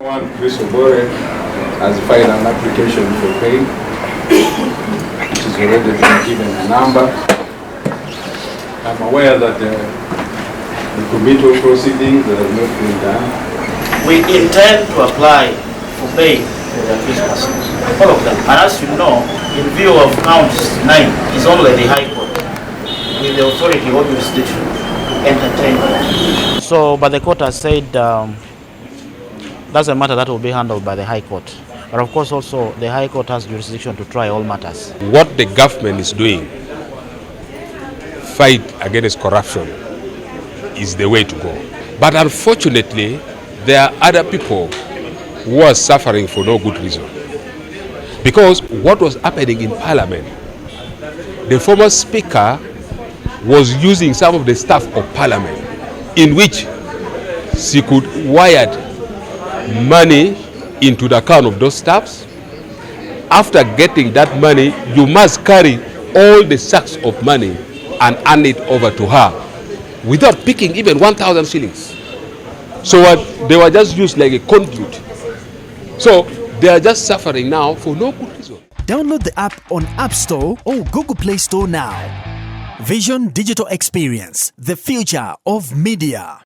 One, Chris Obore has filed an application for pay, which is already been given a number. I'm aware that the committal proceedings that have not been done. We intend to apply for bail for the accused persons, all of them. And as you know, in view of counts 9, is only the High Court with the authority or jurisdiction entertained. So, but the court has said that's a matter that will be handled by the High Court. But of course also the High Court has jurisdiction to try all matters. What the government is doing, fight against corruption, is the way to go. But unfortunately, there are other people who are suffering for no good reason. Because what was happening in Parliament, the former Speaker was using some of the staff of Parliament in which she could wire money into the account of those staffs. After getting that money, you must carry all the sacks of money and hand it over to her without picking even 1,000 shillings. So they were just used like a conduit. So they are just suffering now for no good reason. Download the app on App Store or Google Play Store now. Vision Digital Experience, the future of media.